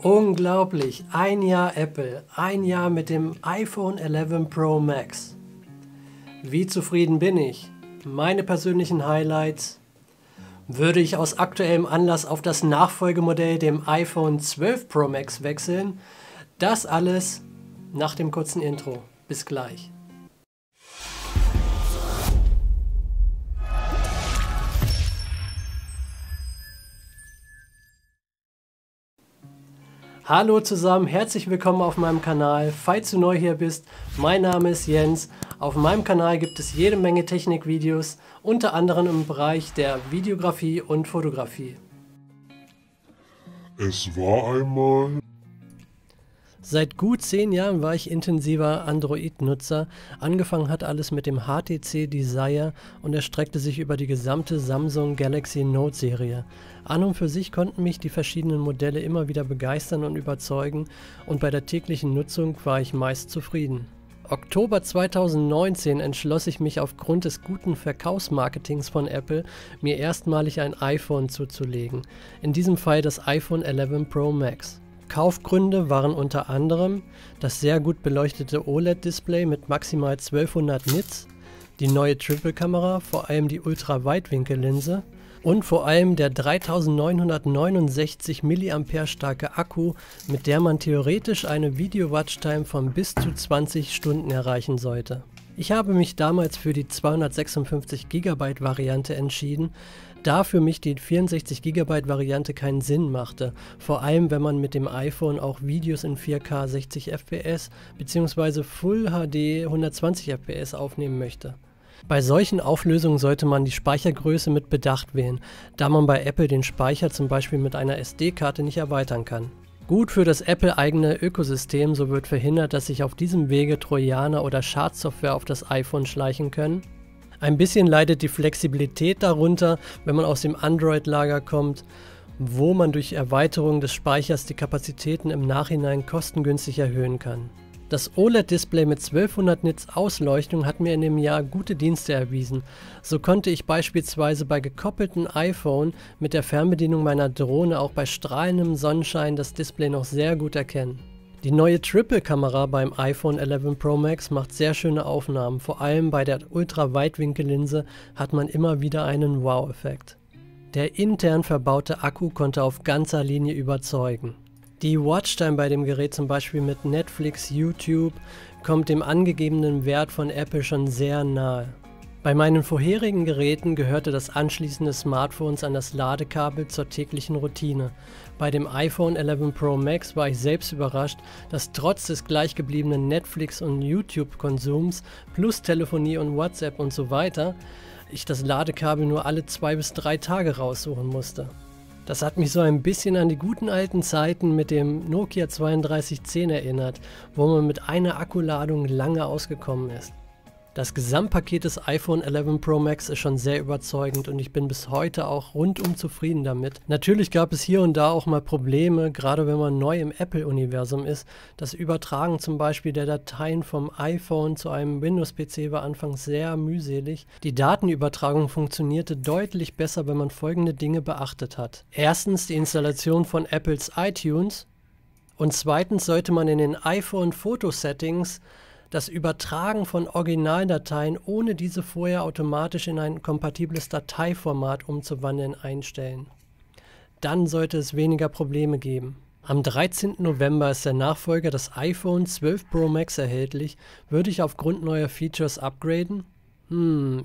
Unglaublich, ein Jahr Apple, ein Jahr mit dem iPhone 11 Pro Max. Wie zufrieden bin ich? Meine persönlichen Highlights. Würde ich aus aktuellem Anlass auf das Nachfolgemodell, dem iPhone 12 Pro Max, wechseln? Das alles nach dem kurzen Intro. Bis gleich. Hallo zusammen, herzlich willkommen auf meinem Kanal. Falls du neu hier bist, mein Name ist Jens. Auf meinem Kanal gibt es jede Menge Technikvideos, unter anderem im Bereich der Videografie und Fotografie. Es war einmal... Seit gut 10 Jahren war ich intensiver Android-Nutzer. Angefangen hat alles mit dem HTC Desire und erstreckte sich über die gesamte Samsung Galaxy Note Serie. An und für sich konnten mich die verschiedenen Modelle immer wieder begeistern und überzeugen und bei der täglichen Nutzung war ich meist zufrieden. Oktober 2019 entschloss ich mich aufgrund des guten Verkaufsmarketings von Apple, mir erstmalig ein iPhone zuzulegen. In diesem Fall das iPhone 11 Pro Max. Kaufgründe waren unter anderem das sehr gut beleuchtete OLED-Display mit maximal 1200 Nits, die neue Triple-Kamera, vor allem die Ultraweitwinkellinse und vor allem der 3969 mAh starke Akku, mit der man theoretisch eine Video-Watchtime von bis zu 20 Stunden erreichen sollte. Ich habe mich damals für die 256 GB Variante entschieden, da für mich die 64 GB Variante keinen Sinn machte, vor allem wenn man mit dem iPhone auch Videos in 4K 60 FPS bzw. Full HD 120 FPS aufnehmen möchte. Bei solchen Auflösungen sollte man die Speichergröße mit Bedacht wählen, da man bei Apple den Speicher zum Beispiel mit einer SD-Karte nicht erweitern kann. Gut für das Apple-eigene Ökosystem, so wird verhindert, dass sich auf diesem Wege Trojaner oder Schadsoftware auf das iPhone schleichen können. Ein bisschen leidet die Flexibilität darunter, wenn man aus dem Android-Lager kommt, wo man durch Erweiterung des Speichers die Kapazitäten im Nachhinein kostengünstig erhöhen kann. Das OLED-Display mit 1200 Nits Ausleuchtung hat mir in dem Jahr gute Dienste erwiesen. So konnte ich beispielsweise bei gekoppeltem iPhone mit der Fernbedienung meiner Drohne auch bei strahlendem Sonnenschein das Display noch sehr gut erkennen. Die neue Triple-Kamera beim iPhone 11 Pro Max macht sehr schöne Aufnahmen, vor allem bei der Ultraweitwinkellinse hat man immer wieder einen Wow-Effekt. Der intern verbaute Akku konnte auf ganzer Linie überzeugen. Die Watchtime bei dem Gerät zum Beispiel mit Netflix, YouTube kommt dem angegebenen Wert von Apple schon sehr nahe. Bei meinen vorherigen Geräten gehörte das Anschließen des Smartphones an das Ladekabel zur täglichen Routine. Bei dem iPhone 11 Pro Max war ich selbst überrascht, dass trotz des gleichgebliebenen Netflix- und YouTube-Konsums plus Telefonie und WhatsApp und so weiter, ich das Ladekabel nur alle 2 bis 3 Tage raussuchen musste. Das hat mich so ein bisschen an die guten alten Zeiten mit dem Nokia 3210 erinnert, wo man mit einer Akkuladung lange ausgekommen ist. Das Gesamtpaket des iPhone 11 Pro Max ist schon sehr überzeugend und ich bin bis heute auch rundum zufrieden damit. Natürlich gab es hier und da auch mal Probleme, gerade wenn man neu im Apple-Universum ist. Das Übertragen zum Beispiel der Dateien vom iPhone zu einem Windows-PC war anfangs sehr mühselig. Die Datenübertragung funktionierte deutlich besser, wenn man folgende Dinge beachtet hat. Erstens die Installation von Apples iTunes und zweitens sollte man in den iPhone-Foto-Settings das Übertragen von Originaldateien, ohne diese vorher automatisch in ein kompatibles Dateiformat umzuwandeln, einstellen. Dann sollte es weniger Probleme geben. Am 13. November ist der Nachfolger des iPhone 12 Pro Max erhältlich. Würde ich aufgrund neuer Features upgraden?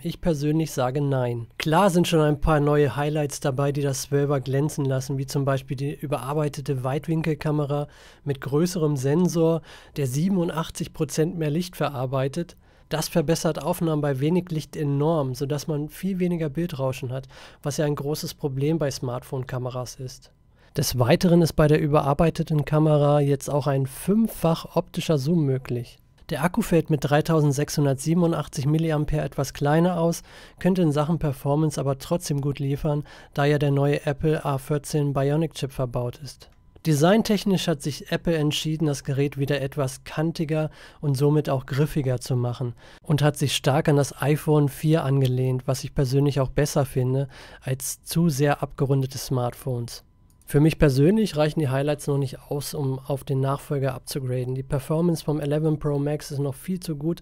Ich persönlich sage nein. Klar sind schon ein paar neue Highlights dabei, die das 12er glänzen lassen, wie zum Beispiel die überarbeitete Weitwinkelkamera mit größerem Sensor, der 87% mehr Licht verarbeitet. Das verbessert Aufnahmen bei wenig Licht enorm, sodass man viel weniger Bildrauschen hat, was ja ein großes Problem bei Smartphone-Kameras ist. Des Weiteren ist bei der überarbeiteten Kamera jetzt auch ein 5-fach optischer Zoom möglich. Der Akku fällt mit 3687 mAh etwas kleiner aus, könnte in Sachen Performance aber trotzdem gut liefern, da ja der neue Apple A14 Bionic Chip verbaut ist. Designtechnisch hat sich Apple entschieden, das Gerät wieder etwas kantiger und somit auch griffiger zu machen und hat sich stark an das iPhone 4 angelehnt, was ich persönlich auch besser finde als zu sehr abgerundete Smartphones. Für mich persönlich reichen die Highlights noch nicht aus, um auf den Nachfolger abzugraden. Die Performance vom 11 Pro Max ist noch viel zu gut,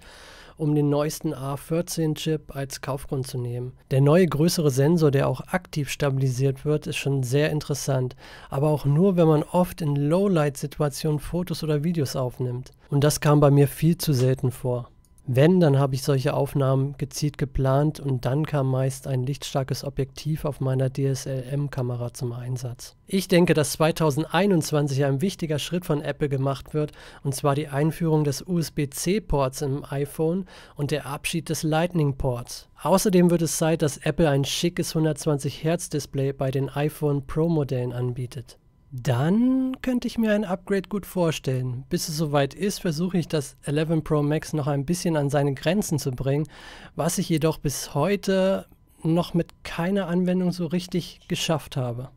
um den neuesten A14-Chip als Kaufgrund zu nehmen. Der neue größere Sensor, der auch aktiv stabilisiert wird, ist schon sehr interessant, aber auch nur, wenn man oft in Lowlight-Situationen Fotos oder Videos aufnimmt. Und das kam bei mir viel zu selten vor. Wenn, dann habe ich solche Aufnahmen gezielt geplant und dann kam meist ein lichtstarkes Objektiv auf meiner DSLM-Kamera zum Einsatz. Ich denke, dass 2021 ein wichtiger Schritt von Apple gemacht wird, und zwar die Einführung des USB-C-Ports im iPhone und der Abschied des Lightning-Ports. Außerdem wird es Zeit, dass Apple ein schickes 120 Hz Display bei den iPhone Pro-Modellen anbietet. Dann könnte ich mir ein Upgrade gut vorstellen. Bis es soweit ist, versuche ich das 11 Pro Max noch ein bisschen an seine Grenzen zu bringen, was ich jedoch bis heute noch mit keiner Anwendung so richtig geschafft habe.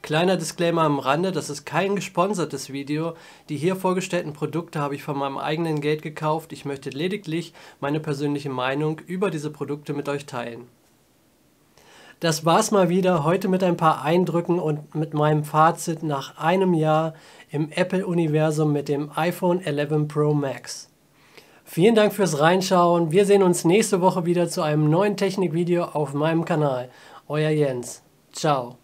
Kleiner Disclaimer am Rande, das ist kein gesponsertes Video. Die hier vorgestellten Produkte habe ich von meinem eigenen Geld gekauft. Ich möchte lediglich meine persönliche Meinung über diese Produkte mit euch teilen. Das war's mal wieder, heute mit ein paar Eindrücken und mit meinem Fazit nach einem Jahr im Apple-Universum mit dem iPhone 11 Pro Max. Vielen Dank fürs Reinschauen, wir sehen uns nächste Woche wieder zu einem neuen Technikvideo auf meinem Kanal. Euer Jens. Ciao.